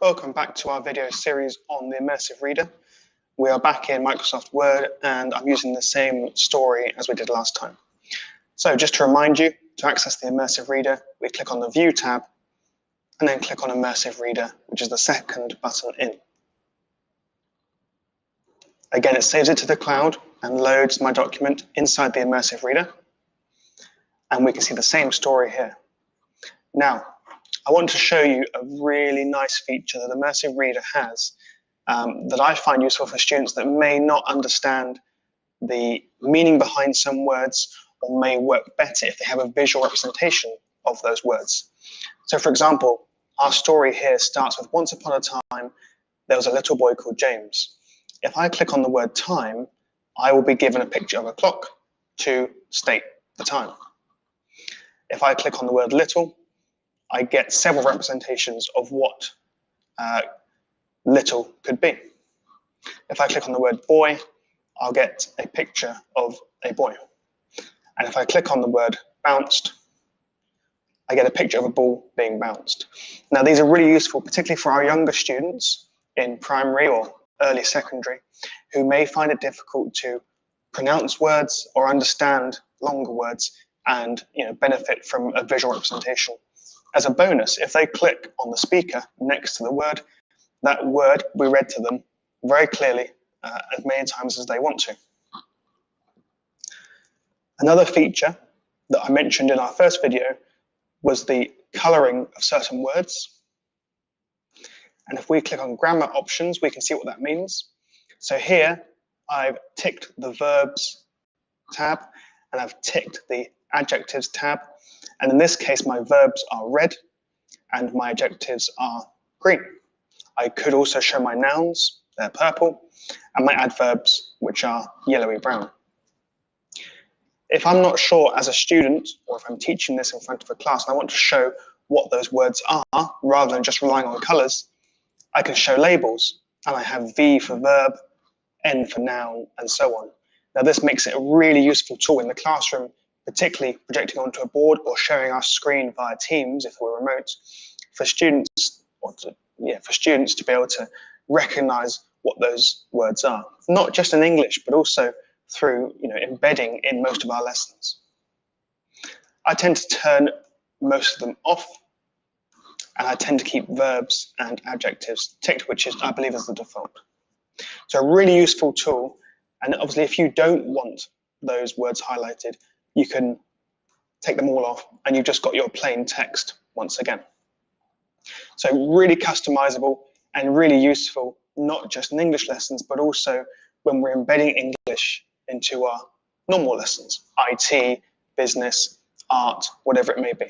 Welcome back to our video series on the Immersive Reader. We are back in Microsoft Word and I'm using the same story as we did last time. So just to remind you, to access the Immersive Reader, we click on the View tab and then click on Immersive Reader, which is the second button in. Again, it saves it to the cloud and loads my document inside the Immersive Reader. And we can see the same story here. Now, I want to show you a really nice feature that Immersive Reader has that I find useful for students that may not understand the meaning behind some words or may work better if they have a visual representation of those words. So for example, our story here starts with once upon a time, there was a little boy called James. If I click on the word time, I will be given a picture of a clock to state the time. If I click on the word little, I get several representations of what little could be. If I click on the word boy, I'll get a picture of a boy. And if I click on the word bounced, I get a picture of a ball being bounced. Now, these are really useful, particularly for our younger students in primary or early secondary, who may find it difficult to pronounce words or understand longer words and benefit from a visual representation. As a bonus, if they click on the speaker next to the word, that word will be read to them very clearly as many times as they want to. Another feature that I mentioned in our first video was the colouring of certain words. And if we click on grammar options, we can see what that means. So here, I've ticked the verbs tab and I've ticked the adjectives tab. And in this case, my verbs are red and my adjectives are green. I could also show my nouns, they're purple, and my adverbs, which are yellowy brown. If I'm not sure as a student, or if I'm teaching this in front of a class and I want to show what those words are, rather than just relying on colours, I can show labels, and I have V for verb, N for noun, and so on. Now this makes it a really useful tool in the classroom, particularly projecting onto a board or sharing our screen via Teams if we're remote, for students to be able to recognize what those words are, not just in English, but also through embedding in most of our lessons. I tend to turn most of them off, and I tend to keep verbs and adjectives ticked, which is, I believe, is the default. So a really useful tool, and obviously if you don't want those words highlighted, you can take them all off and you've just got your plain text once again. So really customizable and really useful, not just in English lessons, but also when we're embedding English into our normal lessons, IT, business, art, whatever it may be.